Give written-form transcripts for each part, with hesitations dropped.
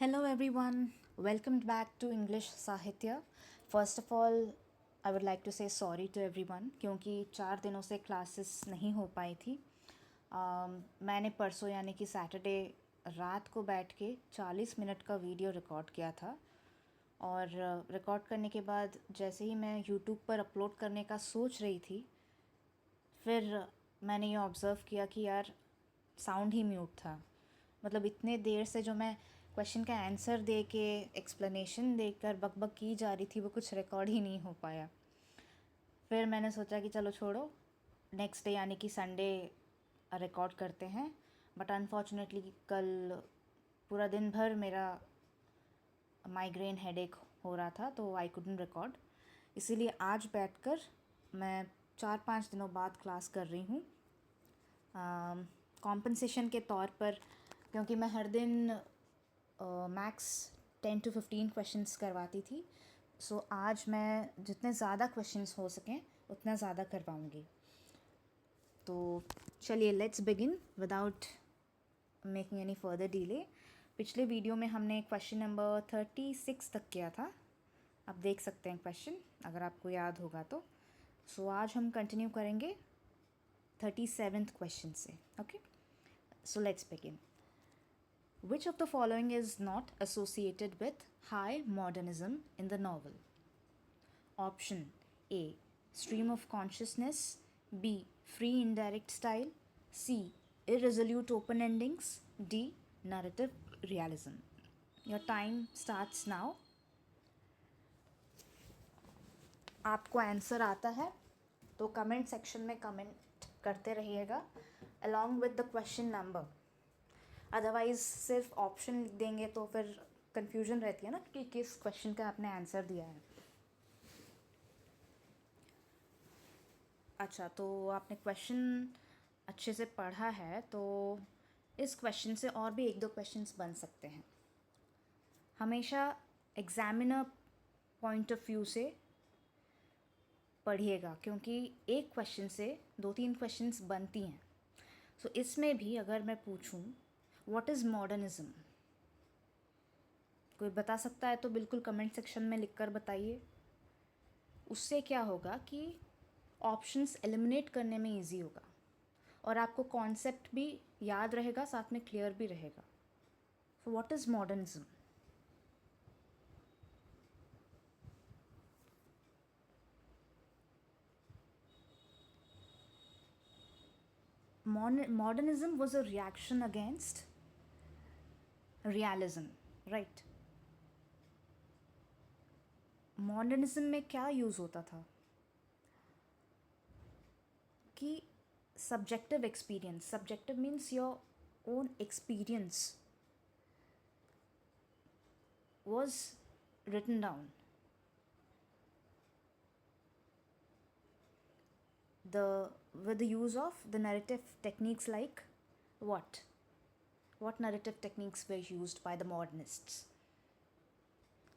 Hello everyone, welcome back to English Sahitya. First of all, I would like to say sorry to everyone क्योंकि 4 दिनों से classes नहीं हो पाई थी. मैंने परसों यानी कि सैटरडे रात को बैठ के 40 मिनट का वीडियो रिकॉर्ड किया था और रिकॉर्ड करने के बाद जैसे ही मैं यूट्यूब पर अपलोड करने का सोच रही थी, फिर मैंने ये ऑब्ज़र्व किया कि यार साउंड ही म्यूट था. मतलब इतने देर से जो मैं क्वेश्चन का आंसर दे के एक्सप्लेनेशन देकर बकबक की जा रही थी, वो कुछ रिकॉर्ड ही नहीं हो पाया. फिर मैंने सोचा कि चलो छोड़ो, नेक्स्ट डे यानी कि संडे रिकॉर्ड करते हैं. बट अनफॉर्चुनेटली कल पूरा दिन भर मेरा माइग्रेन हेडेक हो रहा था, तो आई कुडंट रिकॉर्ड. इसीलिए आज बैठकर मैं 4-5 दिनों बाद क्लास कर रही हूँ कॉम्पनसेशन के तौर पर, क्योंकि मैं हर दिन मैक्स 10 to 15 क्वेश्चंस करवाती थी. सो आज मैं जितने ज़्यादा क्वेश्चंस हो सकें उतना ज़्यादा करवाऊँगी. तो चलिए let's begin without making any further delay. पिछले वीडियो में हमने क्वेश्चन नंबर 36 तक किया था. आप देख सकते हैं क्वेश्चन अगर आपको याद होगा तो. सो आज हम कंटिन्यू करेंगे 37th क्वेश्चन से. Okay, so let's begin. Which of the following is not associated with high modernism in the novel? Option A, stream of consciousness. B, free indirect style. C, irresolute open endings. D, narrative realism. Your time starts now. आपको answer आता है तो comment section में comment करते रहिएगा along with the question number. Otherwise सिर्फ option लिख देंगे तो फिर कन्फ्यूजन रहती है ना कि किस क्वेश्चन का आपने आंसर दिया है. अच्छा, तो आपने क्वेश्चन अच्छे से पढ़ा है तो इस क्वेश्चन से और भी 1-2 क्वेश्चंस बन सकते हैं. हमेशा एग्जामिनर पॉइंट ऑफ व्यू से पढ़िएगा, क्योंकि एक क्वेश्चन से 2-3 क्वेश्चंस बनती हैं. सो इसमें भी अगर मैं पूछूं व्हाट इज़ मॉडर्निज्म, कोई बता सकता है तो बिल्कुल कमेंट सेक्शन में लिखकर बताइए. उससे क्या होगा कि ऑप्शंस एलिमिनेट करने में इजी होगा और आपको कॉन्सेप्ट भी याद रहेगा, साथ में क्लियर भी रहेगा. So what is modernism? Modernism was a reaction against realism, right? Modernism में क्या यूज़ होता था कि subjective experience, subjective means your own experience was written down. With the use of the narrative techniques like what? What narrative techniques were used by the modernists?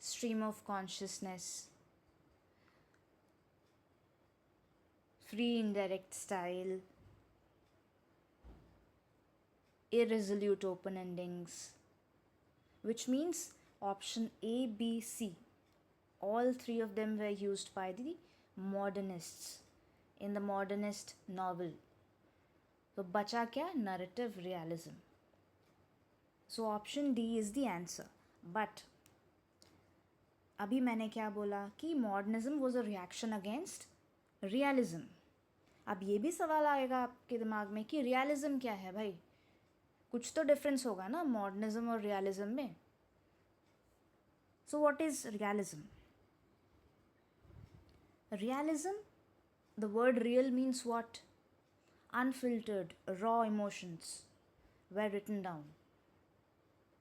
Stream of consciousness, free indirect style, irresolute open endings, which means option A, B, C. All three of them were used by the modernists in the modernist novel. तो बचा क्या? Narrative realism. So option D is the answer. But अभी मैंने क्या बोला कि modernism was a reaction against realism. अब ये भी सवाल आएगा आपके दिमाग में कि रियलिज्म क्या है भाई, कुछ तो डिफरेंस होगा ना मॉडर्निज्म और रियलिज्म में. So what is realism? Realism, the word real means what? Unfiltered, raw emotions were written down,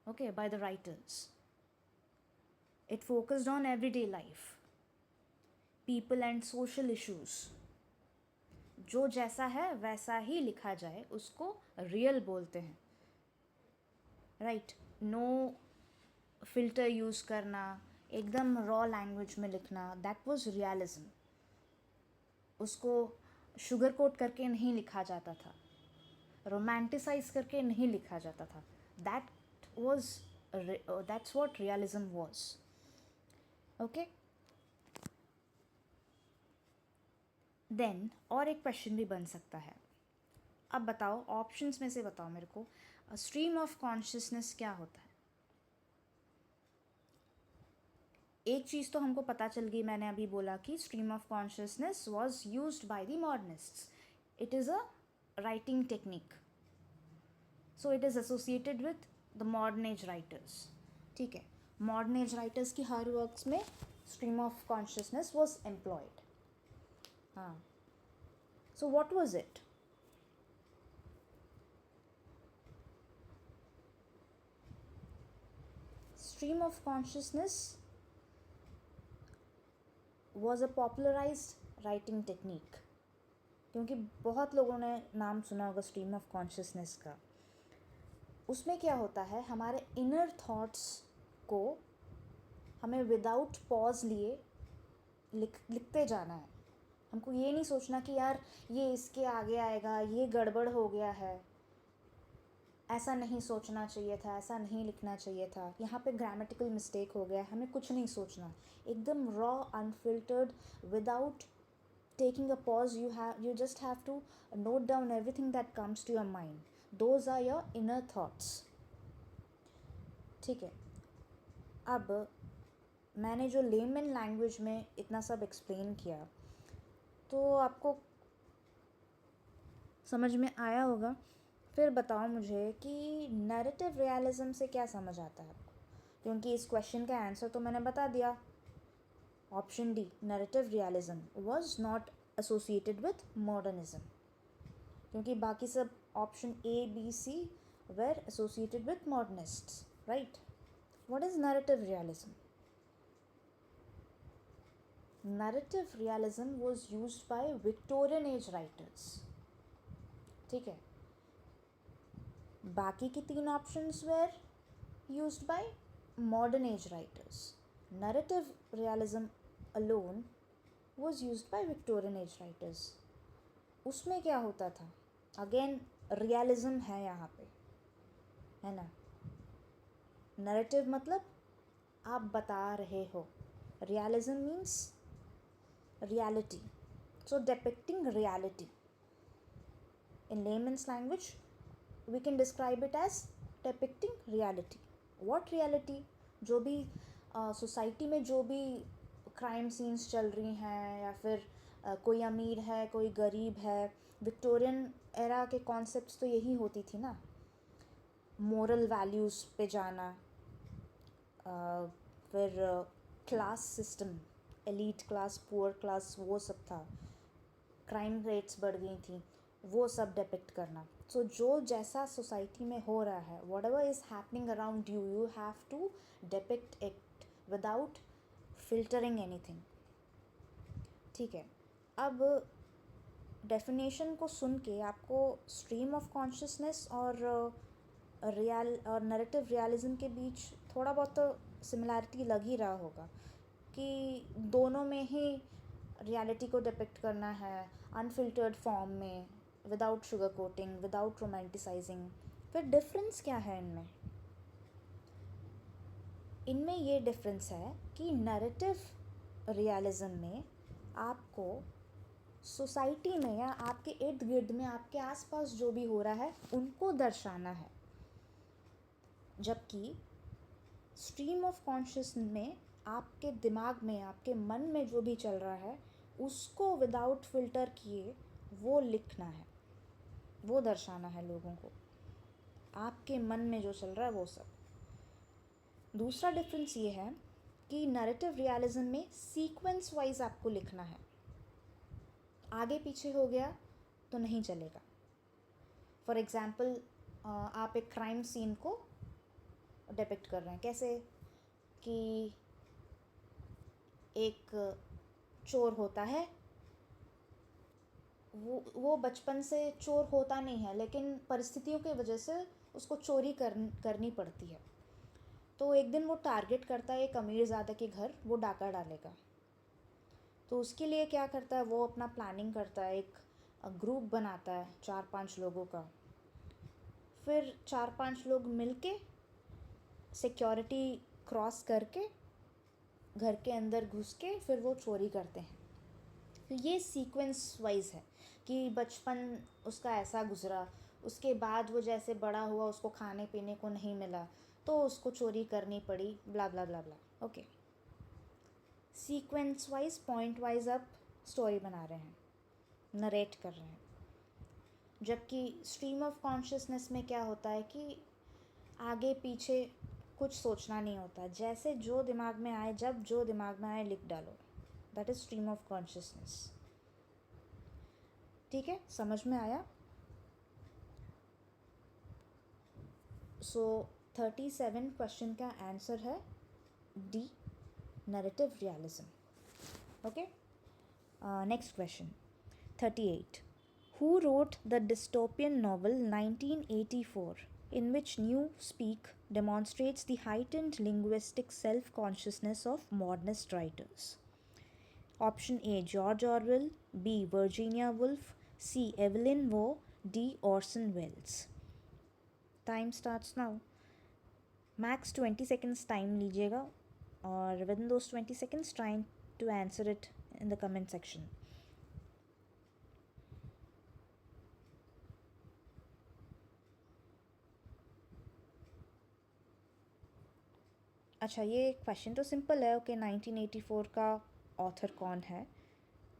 okay, by the writers. It focused on everyday life, people and social issues. जो जैसा है वैसा ही लिखा जाए उसको real बोलते हैं, राइट? नो फिल्टर यूज़ करना, एकदम रॉ लैंग्वेज में लिखना, दैट वाज रियलिज्म. उसको शुगर कोट करके नहीं लिखा जाता था, रोमांटिसाइज करके नहीं लिखा जाता था. That was that's what realism was. Okay. Then और एक क्वेश्चन भी बन सकता है. अब बताओ, ऑप्शंस में से बताओ मेरे को, स्ट्रीम ऑफ कॉन्शियसनेस क्या होता है. एक चीज़ तो हमको पता चल गई, मैंने अभी बोला कि stream of consciousness was used by the modernists. It is a writing technique, so it is associated with the modern age writers. ठीक है, मॉडर्न एज राइटर्स की हर वर्क्स में stream of consciousness was employed. हाँ, so what was it. Stream of consciousness was a popularized writing technique. क्योंकि बहुत लोगों ने नाम सुना होगा स्ट्रीम ऑफ कॉन्शियसनेस का. उसमें क्या होता है, हमारे इनर थॉट्स को हमें विदाउट पॉज लिए लिखते जाना है. हमको ये नहीं सोचना कि यार ये इसके आगे आएगा, ये गड़बड़ हो गया है, ऐसा नहीं सोचना चाहिए था, ऐसा नहीं लिखना चाहिए था, यहाँ पे ग्रामेटिकल मिस्टेक हो गया. हमें कुछ नहीं सोचना, एकदम raw, unfiltered, without taking a pause. You just have to note down everything that comes to your mind. Those are your inner thoughts. ठीक है. अब मैंने जो लेमन लैंग्वेज में इतना सब एक्सप्लेन किया, तो आपको समझ में आया होगा. फिर बताओ मुझे कि नैरेटिव रियलिज्म से क्या समझ आता है आपको, क्योंकि इस क्वेश्चन का आंसर तो मैंने बता दिया. Option D, narrative realism was not associated with modernism, क्योंकि बाकी सब option A, B, C were associated with modernists, right. What is narrative realism. Narrative realism was used by Victorian age writers. ठीक है, बाकी की तीन options were used by modern age writers. Narrative realism alone was used by Victorian age writers. उसमें क्या होता था, again realism है यहाँ पे, है ना. नैरेटिव मतलब आप बता रहे हो, realism means reality, so depicting reality. In layman's language we can describe it as depicting reality. What reality, जो भी सोसाइटी में जो भी क्राइम सीन्स चल रही हैं, या फिर कोई अमीर है, कोई गरीब है. विक्टोरियन एरा के कॉन्सेप्ट्स तो यही होती थी ना, मोरल वैल्यूज़ पे जाना. फिर class system, elite class, poor class, वो सब था. क्राइम रेट्स बढ़ गई थी, वो सब डिपिक्ट करना. सो जो जैसा सोसाइटी में हो रहा है, whatever is happening around you, you have to depict it without filtering anything. ठीक है. अब डेफिनेशन को सुन के आपको स्ट्रीम ऑफ कॉन्शियसनेस और नैरेटिव रियलिज्म के बीच थोड़ा बहुत तो सिमिलैरिटी लग ही रहा होगा, कि दोनों में ही रियलिटी को डिपिक्ट करना है अनफिल्टर्ड फॉर्म में, without sugar coating, without romanticising. फिर डिफरेंस क्या है इनमें. इनमें ये डिफरेंस है कि नैरेटिव रियलिज्म में आपको सोसाइटी में या आपके इर्द गिर्द में, आपके आसपास जो भी हो रहा है, उनको दर्शाना है. जबकि स्ट्रीम ऑफ कॉन्शियसनेस में आपके दिमाग में, आपके मन में जो भी चल रहा है, उसको विदाउट फिल्टर किए वो लिखना है, वो दर्शाना है लोगों को. आपके मन में जो चल रहा है वो सब. दूसरा डिफरेंस ये है कि नैरेटिव रियलिज्म में सीक्वेंस वाइज आपको लिखना है. आगे पीछे हो गया तो नहीं चलेगा. फॉर एग्ज़ाम्पल, आप एक क्राइम सीन को डिपिक्ट कर रहे हैं. कैसे कि एक चोर होता है, वो बचपन से चोर होता नहीं है, लेकिन परिस्थितियों की वजह से उसको चोरी करनी पड़ती है. तो एक दिन वो टारगेट करता है एक अमीरज़ादा के घर, वो डाका डालेगा. तो उसके लिए क्या करता है, वो अपना प्लानिंग करता है, एक ग्रुप बनाता है 4-5 लोगों का. फिर 4-5 लोग मिलके सिक्योरिटी क्रॉस करके घर के अंदर घुस के फिर वो चोरी करते हैं। तो ये सीक्वेंस वाइज है कि बचपन उसका ऐसा गुजरा, उसके बाद वो जैसे बड़ा हुआ उसको खाने पीने को नहीं मिला तो उसको चोरी करनी पड़ी, blah blah blah blah. Okay, sequence wise point wise आप स्टोरी बना रहे हैं, नरेट कर रहे हैं। जबकि स्ट्रीम ऑफ कॉन्शियसनेस में क्या होता है कि आगे पीछे कुछ सोचना नहीं होता, जैसे जो दिमाग में आए, जब जो दिमाग में आए लिख डालो। That is stream of consciousness. ठीक है, समझ में आया? सो 37 क्वेश्चन का आंसर है D, narrative realism. Okay, next question 38. Who wrote the dystopian novel 1984, in which Newspeak demonstrates the heightened linguistic self-consciousness of modernist writers? Option A, George Orwell. B, Virginia Woolf. C, Evelyn Waugh. D, Orson Welles. Time starts now. Max 20 seconds time लीजिएगा और within those 20 seconds trying to answer it in the comment section. अच्छा, ये question तो simple है। Okay, 1984 का author कौन है,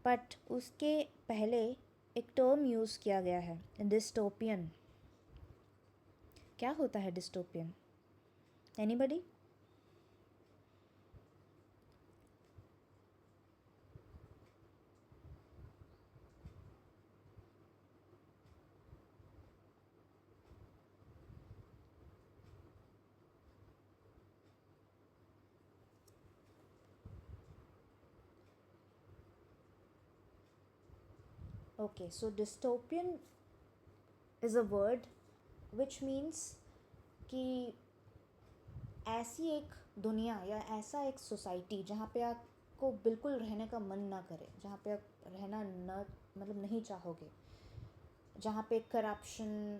but उसके पहले एक टर्म यूज़ किया गया है, डिस्टोपियन। क्या होता है dystopian? Anybody? Okay, so dystopian is a word which means कि ऐसी एक दुनिया या ऐसा एक सोसाइटी जहाँ पे आपको बिल्कुल रहने का मन ना करे, जहाँ पे आप रहना न मतलब नहीं चाहोगे, जहाँ पे corruption,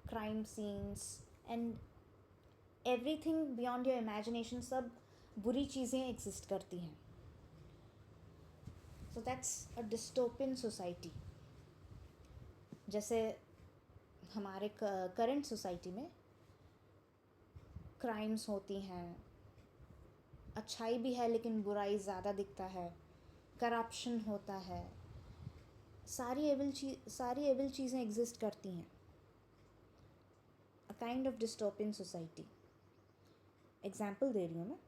crime scenes and everything beyond your imagination, सब बुरी चीज़ें एग्जिस्ट करती हैं। So that's a dystopian society. जैसे हमारे करंट सोसाइटी में क्राइम्स होती हैं, अच्छाई भी है लेकिन बुराई ज़्यादा दिखता है, करप्शन होता है, सारी एविल चीज़ें एग्जिस्ट करती हैं। A kind of dystopian society. Example दे रही हूँ मैं।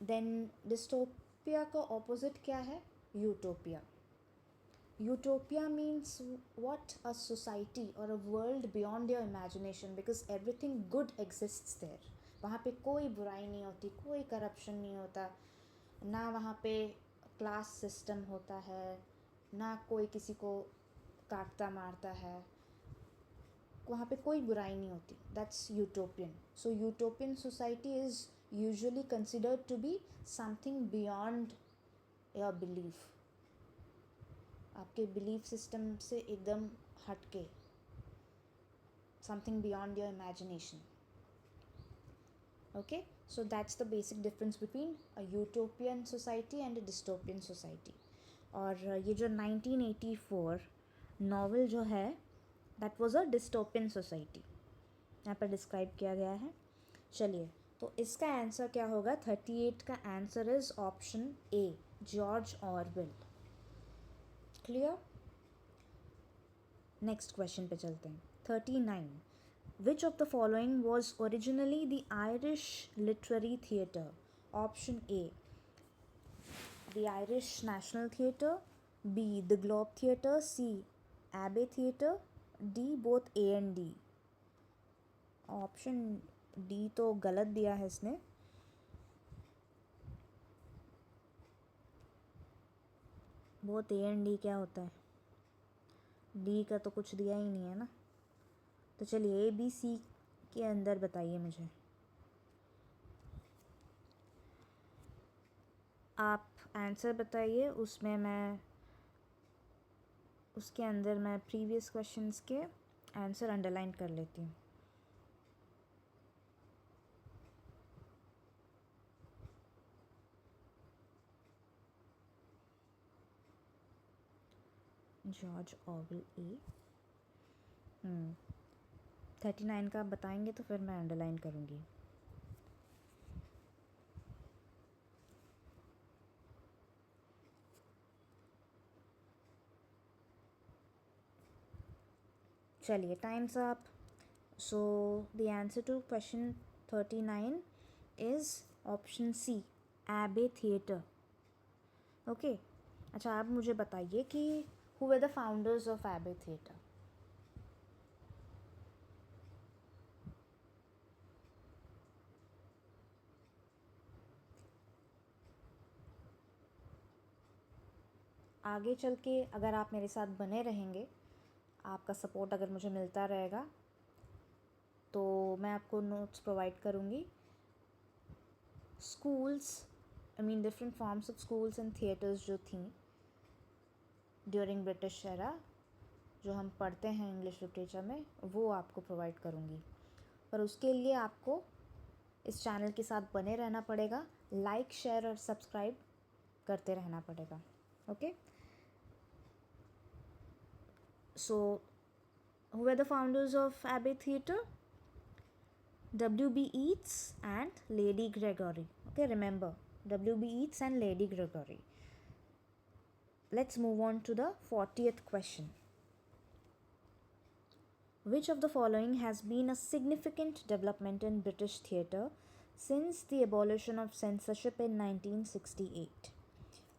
देन डिस्टोपिया का ऑपोजिट क्या है? Utopia. Utopia means what? A society or a world beyond your imagination, because everything good exists there. वहाँ पे कोई बुराई नहीं होती, कोई करप्शन नहीं होता, ना वहाँ पे क्लास सिस्टम होता है, ना कोई किसी को काटता मारता है, वहाँ पे कोई बुराई नहीं होती। That's utopian. So utopian society is usually considered to be something beyond your belief, आपके बिलीफ सिस्टम से एकदम हटके, something beyond your imagination. Okay, so that's the basic difference between a utopian society and a dystopian society. और ये जो 1984 novel जो है, that was a dystopian society, यहाँ पर डिस्क्राइब किया गया है। चलिए, तो इसका आंसर क्या होगा? 38 का answer is option A, George Orwell. Clear? Next question पे चलते हैं। 39. Which of the following was originally the Irish literary theatre? Option A, the Irish National Theatre. B, the Globe Theatre. C, Abbey Theatre. D, both A and D. Option D तो गलत दिया है इसने। बहुत A and D क्या होता है? D का तो कुछ दिया ही नहीं है ना। तो चलिए ए बी सी के अंदर बताइए मुझे। आप आंसर बताइए, उसमें मैं उसके अंदर मैं प्रीवियस क्वेश्चंस के आंसर अंडरलाइन कर लेती हूँ। जॉर्ज ऑरवेल ए। 39 का आप बताएंगे तो फिर मैं अंडरलाइन करूँगी। चलिए, time's up. So the answer to question 39 is option C, Abbey theatre. Okay, अच्छा आप मुझे बताइए कि who were the founders of Abbey theatre? आगे चल के अगर आप मेरे साथ बने रहेंगे, आपका सपोर्ट अगर मुझे मिलता रहेगा, तो मैं आपको नोट्स प्रोवाइड करूँगी। Schools, I mean different forms of schools and theatres जो थी ड्यूरिंग ब्रिटिश एरा, जो हम पढ़ते हैं इंग्लिश लिटरेचर में, वो आपको प्रोवाइड करूँगी। पर उसके लिए आपको इस चैनल के साथ बने रहना पड़ेगा, लाइक शेयर और सब्सक्राइब करते रहना पड़ेगा। Okay, so who were the founders of Abbey Theatre? W.B. Yeats and Lady Gregory. Okay, remember, W.B. Yeats and Lady Gregory. Let's move on to the 40th question. Which of the following has been a significant development in British theatre since the abolition of censorship in 1968?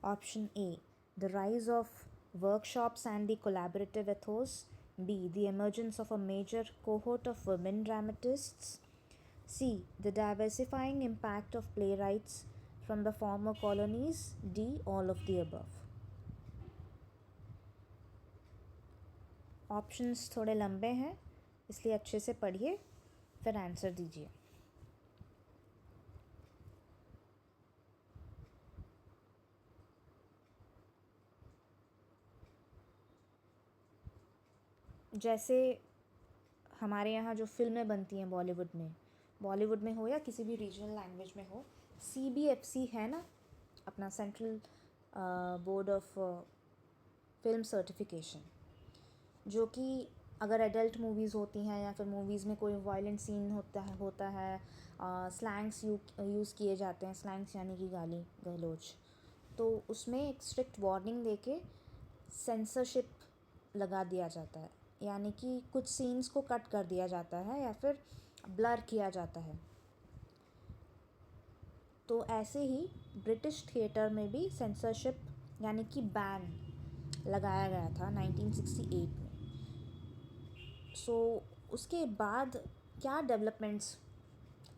Option A, the rise of workshops and the collaborative ethos. B, the emergence of a major cohort of women dramatists. C, the diversifying impact of playwrights from the former colonies. D, all of the above. Options थोड़े लंबे हैं, इसलिए अच्छे से पढ़िए, फिर answer दीजिए। जैसे हमारे यहाँ जो फिल्में बनती हैं बॉलीवुड में हो या किसी भी रीजनल लैंग्वेज में हो, CBFC है ना, अपना central board of film certification, जो कि अगर एडल्ट मूवीज़ होती हैं या फिर मूवीज़ में कोई वायलेंट सीन होता है, स्लैंग्स यूज़ किए जाते हैं, स्लैंग्स यानी कि गाली गलौज, तो उसमें एक स्ट्रिक्ट वार्निंग देके सेंसरशिप लगा दिया जाता है, यानी कि कुछ सीन्स को कट कर दिया जाता है या फिर ब्लर किया जाता है। तो ऐसे ही ब्रिटिश थिएटर में भी सेंसरशिप यानी कि बैन लगाया गया था 1968 में। सो उसके बाद क्या डेवलपमेंट्स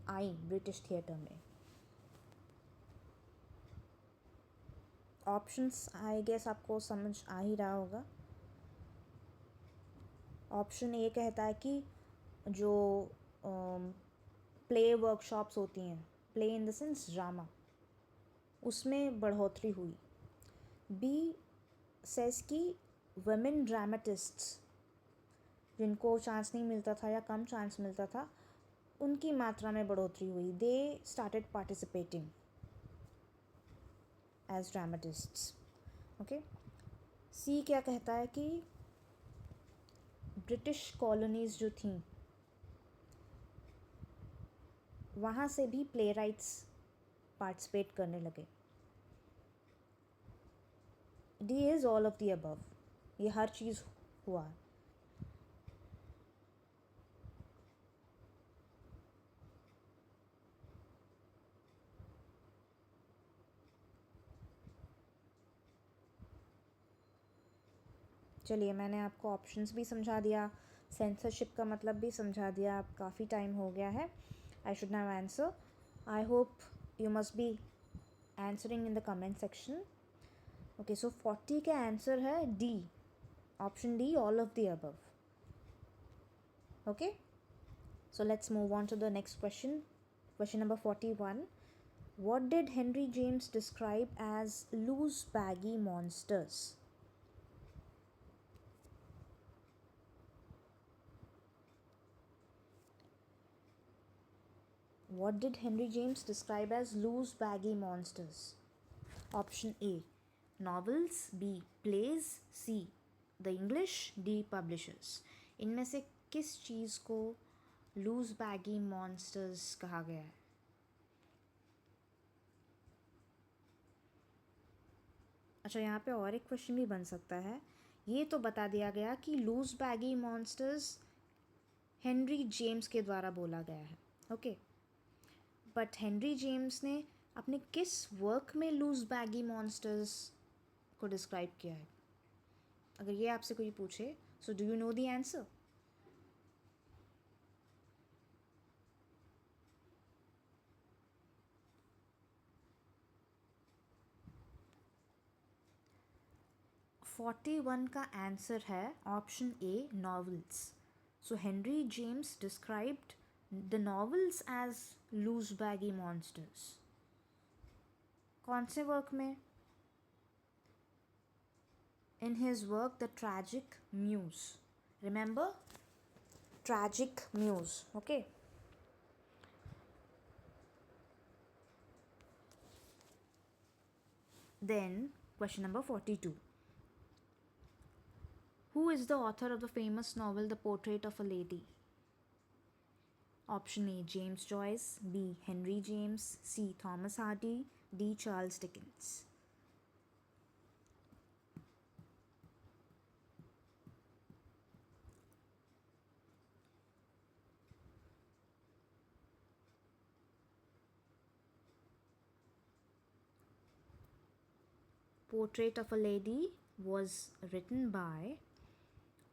आई ब्रिटिश थिएटर में? ऑप्शंस आई गेस आपको समझ आ ही रहा होगा। ऑप्शन ए कहता है कि जो प्ले वर्कशॉप्स होती हैं, play in the sense drama, उसमें बढ़ोतरी हुई। बी सेस कि वुमेन ड्रामेटिस्ट्स जिनको चांस नहीं मिलता था या कम चांस मिलता था, उनकी मात्रा में बढ़ोतरी हुई। They started participating as dramatists. Okay, see क्या कहता है कि ब्रिटिश कॉलोनीज़ जो थीं, वहाँ से भी प्ले राइट्स पार्टिसिपेट करने लगे। D is all of the above, ये हर चीज़ हुआ। चलिए, मैंने आपको ऑप्शंस भी समझा दिया, सेंसरशिप का मतलब भी समझा दिया। अब काफ़ी टाइम हो गया है, I should now answer. I hope you must be answering in the comment section. Okay, so 40 का आंसर है D, option D, all of the above. Okay, so let's move on to the next question. Question number 41. What did Henry James describe as loose baggy monsters? What did Henry James describe as loose baggy monsters? Option A, novels. B, plays. C, the English, D publishers. इनमें से किस चीज़ को loose baggy monsters कहा गया है? अच्छा, यहाँ पे और एक क्वेश्चन भी बन सकता है। ये तो बता दिया गया कि loose baggy monsters Henry James के द्वारा बोला गया है, ओके। बट हेनरी जेम्स ने अपने किस वर्क में लूज बैगी मॉन्स्टर्स को डिस्क्राइब किया है? अगर ये आपसे कोई पूछे, so do you know the answer? Forty one का आंसर है option A, novels. So Henry James described the novels as loose baggy monsters. कौन से वर्क में? In his work the tragic muse. Remember, tragic muse, okay. Then, question number 42. Who is the author of the famous novel The Portrait of a Lady? Option A, James Joyce. B, Henry James. C, Thomas Hardy. D, Charles Dickens. Portrait of a Lady was written by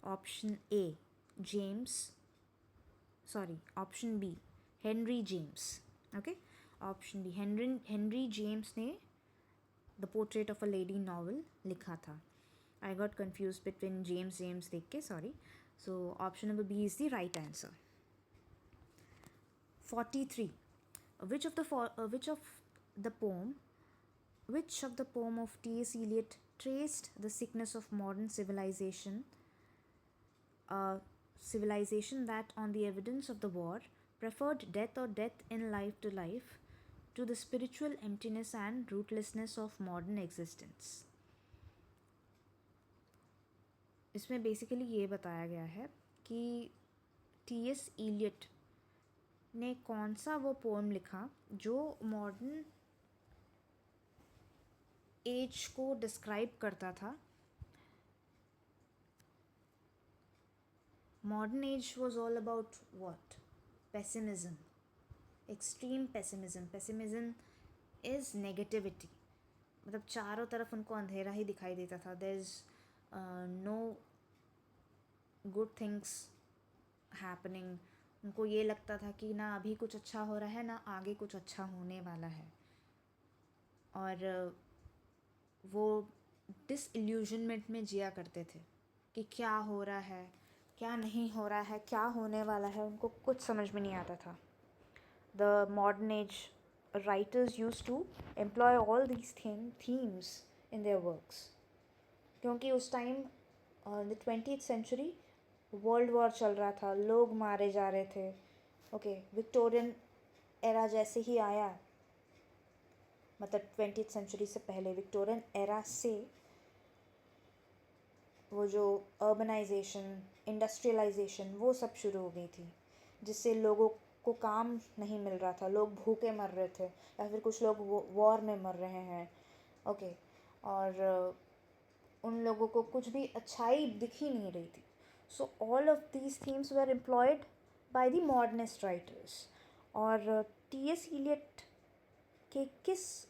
option A, option B, Henry James. Okay, option B, Henry James ने The Portrait of a Lady novel लिखा था. I got confused between James देख के, sorry. So option number B is the right answer. 43. Which of the poem of T.S. Eliot traced the sickness of modern civilization, civilization that, on the evidence of the war, preferred death or death in life to life, to the spiritual emptiness and rootlessness of modern existence? इसमें basically ये बताया गया है कि T.S.. Elliot ने कौन सा वो पोएम लिखा जो मॉडर्न एज को डिस्क्राइब करता था. Modern age was all about what? Pessimism, extreme pessimism. Pessimism is negativity. मतलब चारों तरफ उनको अंधेरा ही दिखाई देता था. There is no good things happening. उनको ये लगता था कि ना अभी कुछ अच्छा हो रहा है ना आगे कुछ अच्छा होने वाला है. और वो डिसइल्यूजनमेंट में जिया करते थे कि क्या हो रहा है, क्या नहीं हो रहा है, क्या होने वाला है. उनको कुछ समझ में नहीं आता था. The modern age writers use to employ all these themes in their works, क्योंकि उस time the 20th century world war चल रहा था, लोग मारे जा रहे थे. ओके, विक्टोरियन एरा जैसे ही आया, मतलब 20th सेंचुरी से पहले विक्टोरियन एरा से वो जो अर्बनाइजेशन, इंडस्ट्रियलाइजेशन, वो सब शुरू हो गई थी, जिससे लोगों को काम नहीं मिल रहा था. लोग भूखे मर रहे थे या फिर कुछ लोग वॉर में मर रहे हैं. ओके, और उन लोगों को कुछ भी अच्छाई दिख ही नहीं रही थी. So all of these themes were employed by the modernist writers. और टी.एस. इलियट के किस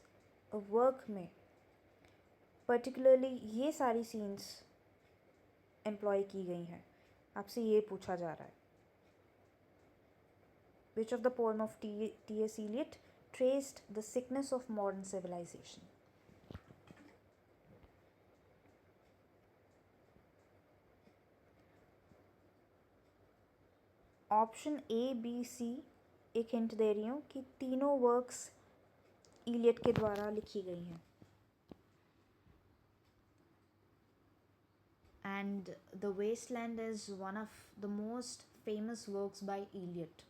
वर्क में पर्टिकुलरली ये सारी सीन्स एम्प्लॉय की गई हैं, आपसे ये पूछा जा रहा है. Which of the poem of T S. Eliot traced the sickness of modern civilization? Option A, B, C एक हिंट दे रही हूँ कि तीनों वर्क्स इलियट के द्वारा लिखी गई हैं. And The Wasteland is one of the most famous works by Eliot.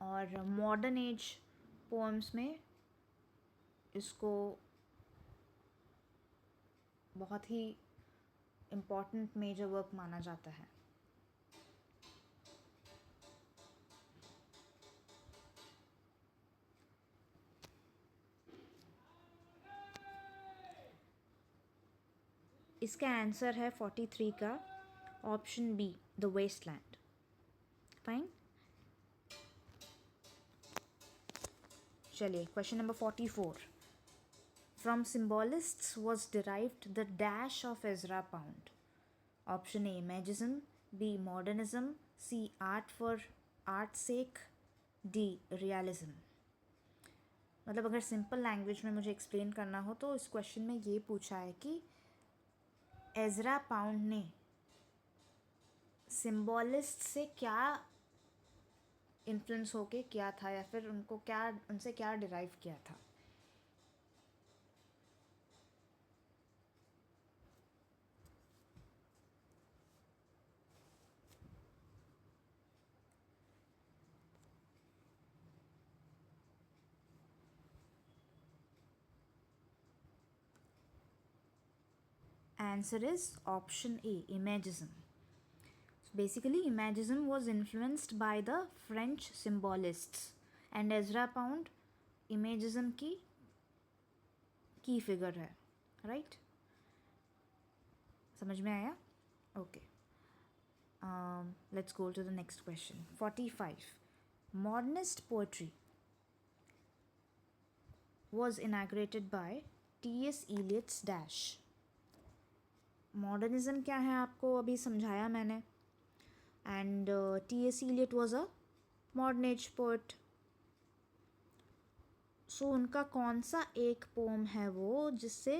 और मॉडर्न एज पोएम्स में इसको बहुत ही इम्पॉर्टेंट मेजर वर्क माना जाता है. इसका आंसर है 43 का option B, the waste land. Fine. चलिए question number 44. From symbolists was derived the dash of Ezra Pound. Option A imagism, B modernism, C art for art sake, D realism. मतलब अगर simple language में मुझे explain करना हो तो इस question में ये पूछा है कि एजरा पाउंड ने सिम्बॉलिस्ट से क्या इन्फ्लुएंस होके किया था, या फिर उनको क्या, उनसे क्या डिराइव किया था. Answer is option A, Imagism. Basically, Imagism was influenced by the French symbolists, and Ezra Pound Imagism की key figure है, right? समझ में आया? Okay. Let's go to the next question. 45. Modernist poetry was inaugurated by T.S. Eliot's dash. Modernism क्या है आपको अभी समझाया मैंने. And T.S. Eliot was a modern age poet. So उनका कौन सा एक पोम है वो जिससे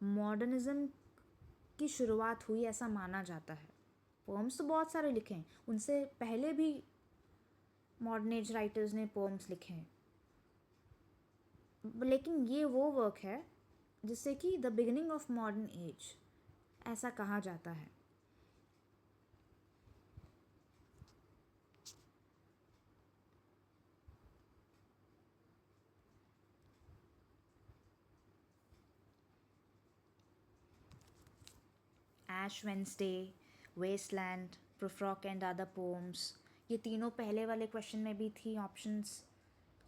मॉडर्निज्म की शुरुआत हुई ऐसा माना जाता है. पोम्स तो बहुत सारे लिखे हैं, उनसे पहले भी मॉडर्न एज राइटर्स ने पोम्स लिखे हैं, लेकिन ये वो वर्क है जिससे कि the beginning of modern age ऐसा कहा जाता है. Ash Wednesday, Wasteland, Prufrock and Other Poems, ये तीनों पहले वाले क्वेश्चन में भी थी ऑप्शंस.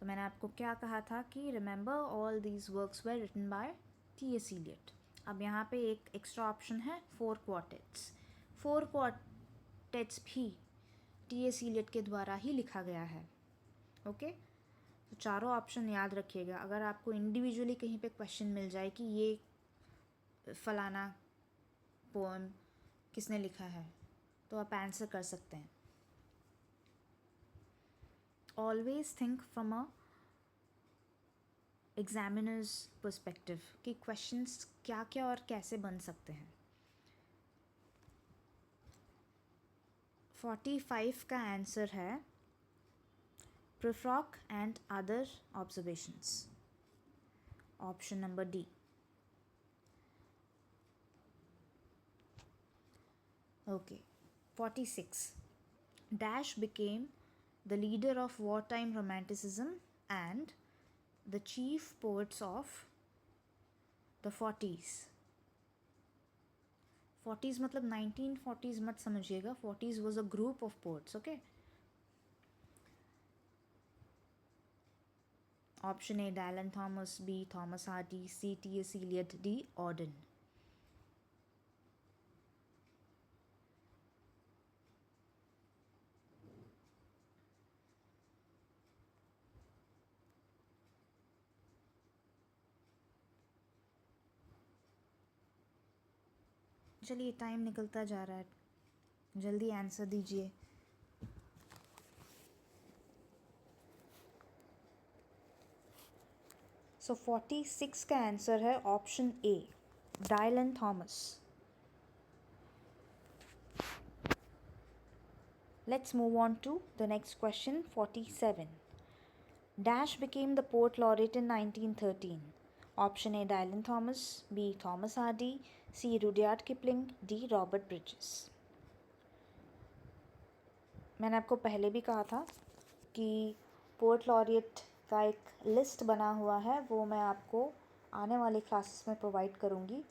तो मैंने आपको क्या कहा था कि remember all these works were written by T.S. Eliot. अब यहाँ पे एक एक्स्ट्रा ऑप्शन है 4 क्वार्टेट्स. 4 क्वार्टेट्स भी T.S. Eliot के द्वारा ही लिखा गया है. ओके, तो चारों ऑप्शन याद रखिएगा. अगर आपको इंडिविजुअली कहीं पे क्वेश्चन मिल जाए कि ये फलाना पोएम किसने लिखा है, तो आप आंसर कर सकते हैं. Always think from a examiners perspective कि क्वेश्चंस क्या क्या और कैसे बन सकते हैं. 45 का आंसर है Prufrock and other observations. Option number D. Okay. 46. Dash became the leader of wartime romanticism and the chief poets of the 40s. 40s मतलब 1940s मत समझिएगा. 40s was a group of poets. Okay. Option A, Dylan Thomas, B, Thomas Hardy, C, T.S. Eliot, D, Auden. चलिए time निकलता जा रहा है, जल्दी answer दीजिए. सो 46 का आंसर है option A, Dylan Thomas. Let's move on to the next question. 47. Dash became the poet laureate in 1913. Option A, Dylan Thomas, B, Thomas Hardy, C, Rudyard Kipling, D, Robert Bridges. मैंने आपको पहले भी कहा था कि poet laureate का एक list बना हुआ है, वो मैं आपको आने वाली क्लासेस में प्रोवाइड करूँगी.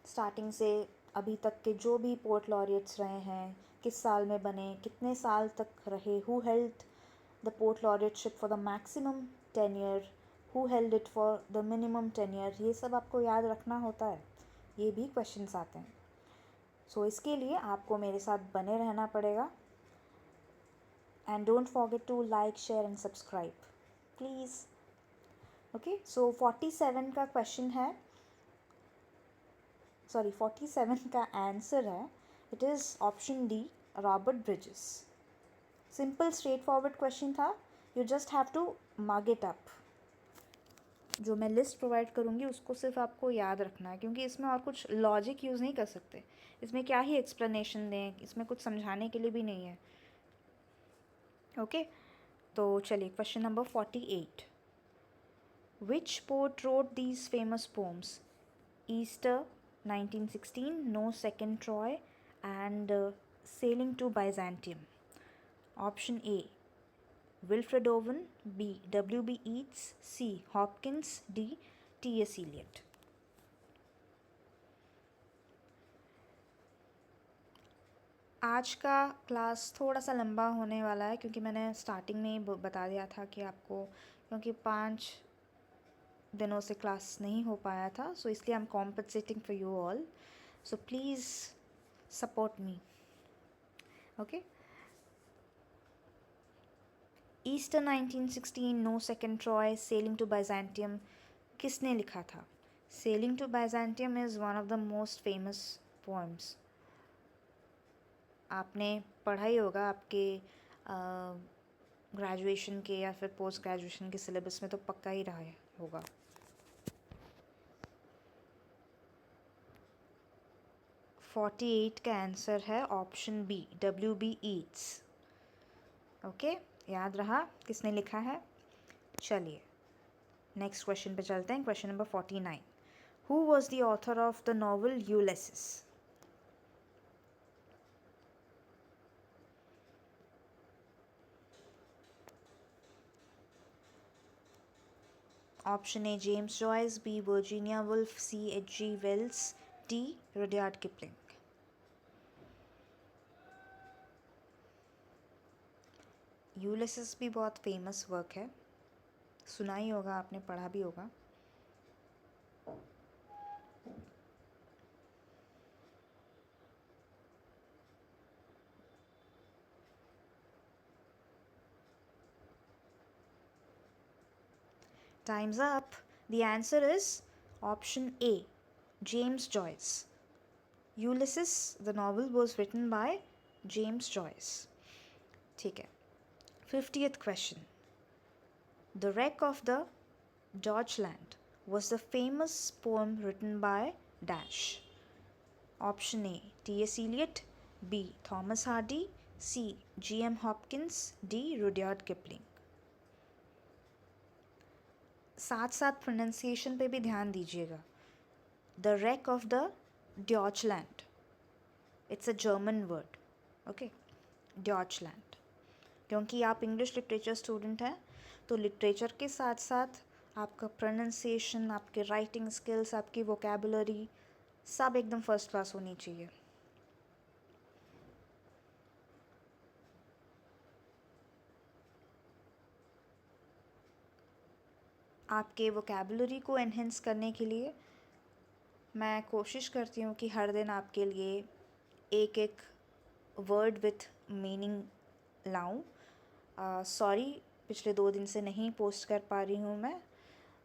स्टार्टिंग से अभी तक के जो भी पोर्ट लॉरिएट्स रहे हैं, किस साल में बने, कितने साल तक रहे, who held the poet laureateship for the maximum tenure, who held it for the minimum tenure, ये सब आपको याद रखना होता है, ये भी क्वेश्चंस आते हैं। सो इसके लिए आपको मेरे साथ बने रहना पड़ेगा। And don't forget to like, share and subscribe please. Okay, so 47 का क्वेश्चन है, सॉरी 47 का आंसर है, it is option D, Robert Bridges. Simple straightforward question था, you just have to mug it up. जो मैं list provide करूँगी उसको सिर्फ आपको याद रखना है, क्योंकि इसमें और कुछ लॉजिक यूज़ नहीं कर सकते, इसमें क्या ही एक्सप्लेनेशन दें, इसमें कुछ समझाने के लिए भी नहीं है। ओके, तो चलिए question number 48। Which poet wrote these famous poems? Easter 1916, No Second Troy, and Sailing to Byzantium. Option A, Wilfred Owen, B, W.B. Yeats, C, Hopkins, D, T.S. Eliot. आज का क्लास थोड़ा सा लंबा होने वाला है, क्योंकि मैंने स्टार्टिंग में ही बता दिया था कि आपको, क्योंकि 5 दिनों से क्लास नहीं हो पाया था, सो इसलिए I am compensating for you all, so please support me. Okay, Easter 1916, no second Troy, sailing to Byzantium, किसने लिखा था? Sailing to Byzantium is one of the most famous poems. आपने पढ़ा ही होगा, आपके ग्रेजुएशन के या फिर पोस्ट ग्रेजुएशन के सिलेबस में तो पक्का ही रहा होगा। फोर्टी 48 का आंसर है option B, W.B. Yeats। Okay, याद रहा किसने लिखा है? चलिए नेक्स्ट क्वेश्चन पे चलते हैं। Question number 49। Who was the author of the novel Ulysses? Option A, James Joyce, B, Virginia Woolf, C, H.G. Wells, D, Rudyard Kipling. Ulysses भी बहुत फेमस वर्क है, सुना ही होगा आपने, पढ़ा भी होगा। Time's up. The answer is option A, James Joyce. Ulysses, the novel was written by James Joyce. ठीक है, 50th question. The Wreck of the Deutschland was the famous poem written by Dash. Option A, T.S. Eliot, B, Thomas Hardy, C, G.M. Hopkins, D, Rudyard Kipling. साथ साथ pronunciation पे भी ध्यान दीजिएगा। The wreck of the Deutschland, it's a German word. Okay, Deutschland, क्योंकि आप English literature student हैं, तो लिटरेचर के साथ साथ आपका प्रोनाउंसिएशन, आपके राइटिंग स्किल्स, आपकी वोकेबुलरी सब एकदम फर्स्ट क्लास होनी चाहिए। आपके वोकेबुलरी को एनहेंस करने के लिए मैं कोशिश करती हूँ कि हर दिन आपके लिए एक एक वर्ड विथ मीनिंग लाऊं। सॉरी, पिछले 2 दिन से नहीं पोस्ट कर पा रही हूँ मैं,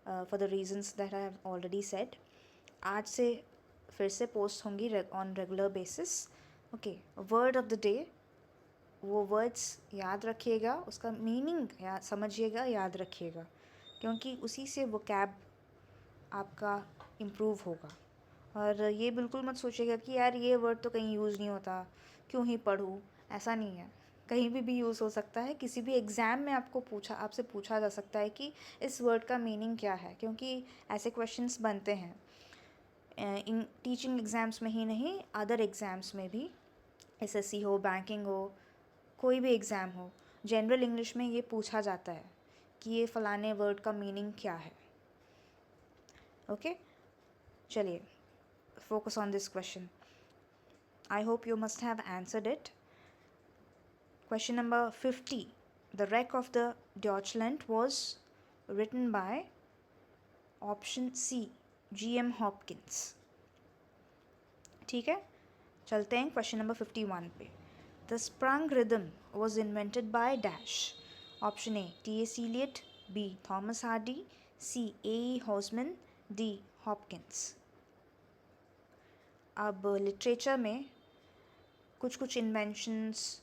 for the reasons that I have already said. आज से फिर से पोस्ट होंगी on regular basis. Okay, word of the day, वो वर्ड्स याद रखिएगा, उसका मीनिंग समझिएगा, याद रखिएगा, क्योंकि उसी से वोकैब आपका इम्प्रूव होगा। और ये बिल्कुल मत सोचिएगा कि यार ये वर्ड तो कहीं यूज़ नहीं होता, क्यों ही पढ़ूँ, ऐसा नहीं है, कहीं भी यूज़ हो सकता है। किसी भी एग्ज़ाम में आपसे पूछा जा सकता है कि इस वर्ड का मीनिंग क्या है, क्योंकि ऐसे क्वेश्चंस बनते हैं इन टीचिंग एग्ज़ाम्स में ही नहीं, अदर एग्ज़ाम्स में भी, SSC हो, बैंकिंग हो, कोई भी एग्ज़ाम हो, जनरल इंग्लिश में ये पूछा जाता है कि ये फ़लाने वर्ड का मीनिंग क्या है। ओके, चलिए focus on this question. I hope you must have answered it. Question number 50. The Wreck of the Deutschland was written by option C, G.M. Hopkins. ठीक है, चलते हैं क्वेश्चन नंबर 51 पे. The sprung rhythm was invented by dash. Option A, T.S. Eliot, B, Thomas Hardy, C, A.E. Housman, D, Hopkins. अब literature में कुछ कुछ inventions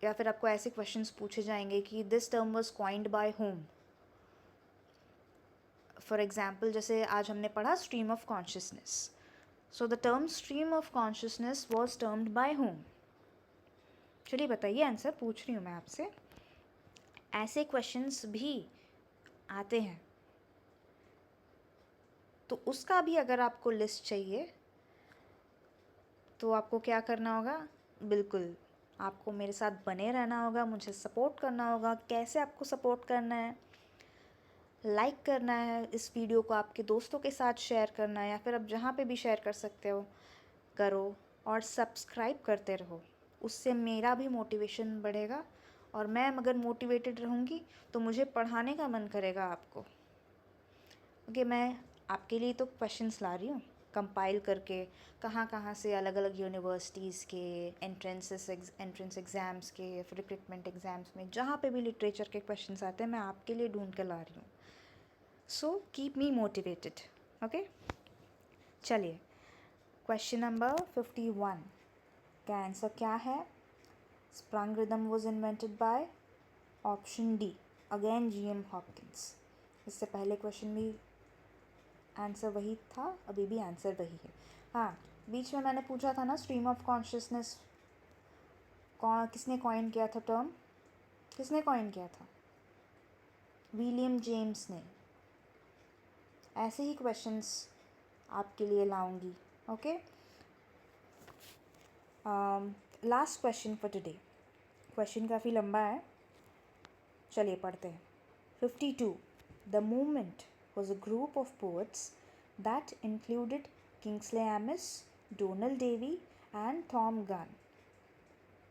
या फिर आपको ऐसे क्वेश्चंस पूछे जाएंगे कि this term was coined by Hume. For example, जैसे आज हमने पढ़ा stream of consciousness. So the term stream of consciousness was termed by Hume. चलिए बताइए, आंसर पूछ रही हूँ मैं आपसे. ऐसे क्वेश्चंस भी आते हैं, तो उसका भी अगर आपको लिस्ट चाहिए तो आपको क्या करना होगा? बिल्कुल आपको मेरे साथ बने रहना होगा, मुझे सपोर्ट करना होगा. कैसे आपको सपोर्ट करना है? लाइक करना है इस वीडियो को, आपके दोस्तों के साथ शेयर करना है, या फिर आप जहाँ पे भी शेयर कर सकते हो करो, और सब्सक्राइब करते रहो. उससे मेरा भी मोटिवेशन बढ़ेगा, और मैं अगर मोटिवेटेड रहूँगी तो मुझे पढ़ाने का मन करेगा आपको. ओके, मैं आपके लिए तो क्वेश्चंस ला रही हूँ कंपाइल करके, कहाँ कहाँ से अलग अलग यूनिवर्सिटीज़ के एंट्रेंस एग्ज़ाम्स के या फिर रिक्रूटमेंट एग्ज़ाम्स में जहाँ पे भी लिटरेचर के क्वेश्चंस आते हैं, मैं आपके लिए ढूंढ के ला रही हूँ. So keep me motivated. Okay, चलिए क्वेश्चन नंबर 51 का आंसर क्या है? Sprung rhythm was invented by option D, again G.M. Hopkins. इससे पहले क्वेश्चन भी आंसर वही था, अभी भी आंसर वही है. हाँ, बीच में मैंने पूछा था ना, स्ट्रीम ऑफ कॉन्शियसनेस किसने कॉइन किया था? टर्म किसने कॉइन किया था? विलियम जेम्स ने. ऐसे ही क्वेश्चंस आपके लिए लाऊंगी. Okay, last question for today. Question काफ़ी लंबा है, चलिए पढ़ते हैं. 52. The movement was a group of poets that included Kingsley Amis, Donald Davy, and Tom Gunn,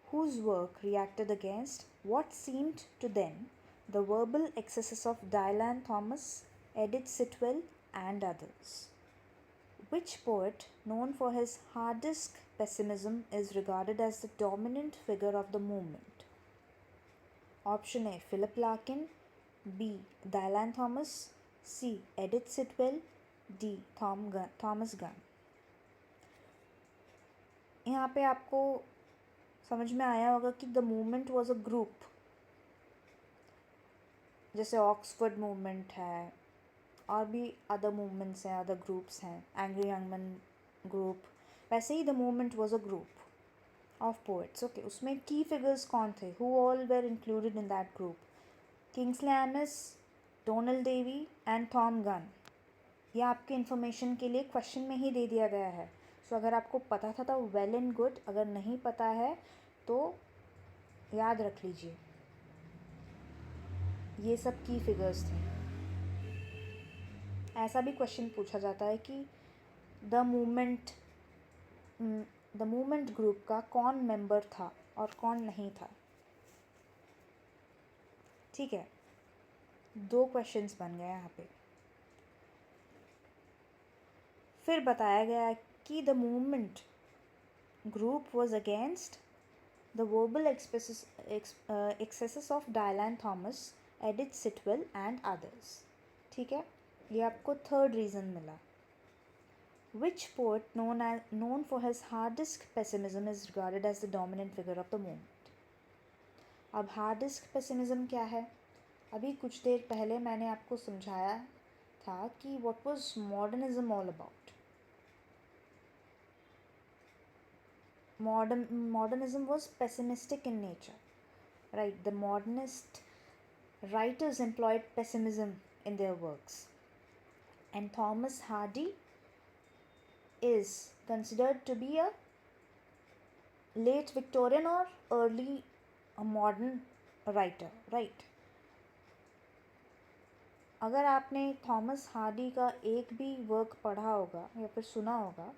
whose work reacted against what seemed to them the verbal excesses of Dylan Thomas, Edith Sitwell, and others. Which poet, known for his hard-disk pessimism, is regarded as the dominant figure of the movement? Option A, Philip Larkin, B, Dylan Thomas, C, Edith Sitwell, D, Thomas Gunn. यहाँ पे आपको समझ में आया होगा कि the movement was a group. जैसे Oxford movement है, और भी अदर मूवमेंट्स हैं, अदर ग्रुप्स हैं, एंग्री यंग मैन ग्रुप. वैसे ही the movement was a group of poets. Okay, उसमें की फिगर्स कौन थे? Who all were included in that group? Kingsley Amis, Donald Davie and Tom Gunn. ये आपके इन्फॉर्मेशन के लिए क्वेश्चन में ही दे दिया गया है. सो अगर आपको पता था तो वेल एंड गुड, अगर नहीं पता है तो याद रख लीजिए, ये सब की फिगर्स थे. ऐसा भी क्वेश्चन पूछा जाता है कि द मूवमेंट ग्रुप का कौन मेंबर था और कौन नहीं था. ठीक है, 2 क्वेश्चंस बन गए यहाँ पे. फिर बताया गया कि the movement group was against the verbal excesses of Dylan Thomas, Edith Sitwell and others. ठीक है, ये आपको थर्ड रीज़न मिला. Which poet known for his hard-disk pessimism is regarded as the dominant figure of the movement? अब hard-disk pessimism क्या है? अभी कुछ देर पहले मैंने आपको समझाया था कि what was modernism all about. Modernism was pessimistic in nature, right? The modernist writers employed pessimism in their works, and Thomas Hardy is considered to be a late Victorian or early modern writer, right? अगर आपने Thomas Hardy का एक भी work पढ़ा होगा या फिर सुना होगा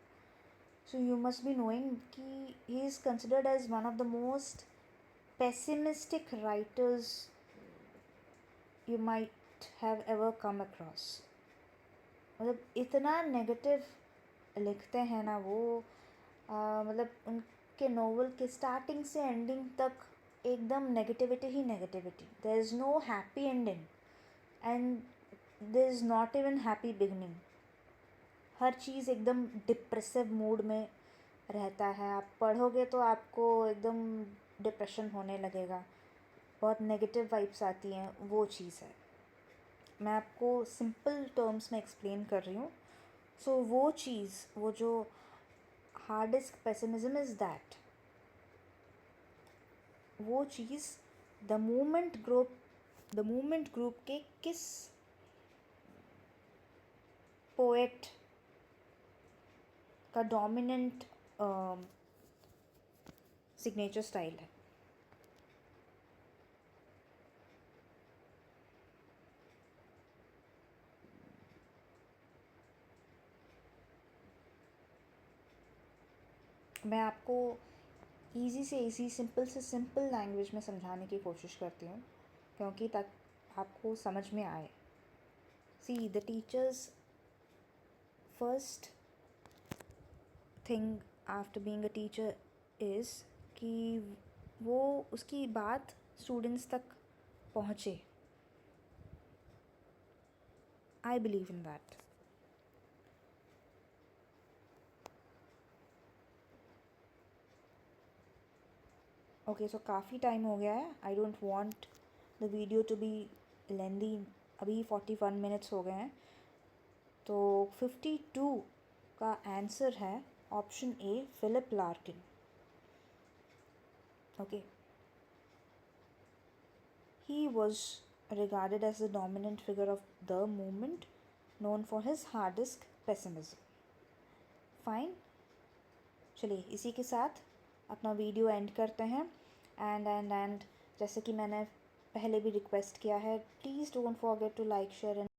So you must be knowing कि he is considered as one of the most pessimistic writers you might have ever come across. मतलब इतना नेगेटिव लिखते हैं ना वो, मतलब उनके नोवेल के स्टार्टिंग से एंडिंग तक एकदम नेगेटिविटी ही negativity. There is no happy ending and there is not even happy beginning. हर चीज़ एकदम डिप्रेसिव मूड में रहता है. आप पढ़ोगे तो आपको एकदम डिप्रेशन होने लगेगा, बहुत नेगेटिव वाइब्स आती हैं. वो चीज़ है, मैं आपको सिंपल टर्म्स में एक्सप्लेन कर रही हूँ. सो वो चीज़, वो जो hard disk pessimism is that, वो चीज़ द मूवमेंट ग्रुप के किस पोएट का डोमिनेंट सिग्नेचर स्टाइल है. मैं आपको ईज़ी से ईज़ी, सिंपल से सिंपल लैंग्वेज में समझाने की कोशिश करती हूँ, क्योंकि तक आपको समझ में आए. See, the teachers first thing after being a teacher is कि वो उसकी बात स्टूडेंट्स तक पहुँचे. I believe in that. Okay, so काफ़ी टाइम हो गया है. I don't want the video to be lengthy. अभी 41 मिनट्स हो गए हैं. तो 52 का आंसर है option A, Philip Larkin. Okay, he was regarded as the dominant figure of the movement, known for his hard disk pessimism. Fine, चलिए इसी के साथ अपना वीडियो एंड करते हैं. एंड जैसे कि मैंने पहले भी रिक्वेस्ट किया है, please don't forget to like, share and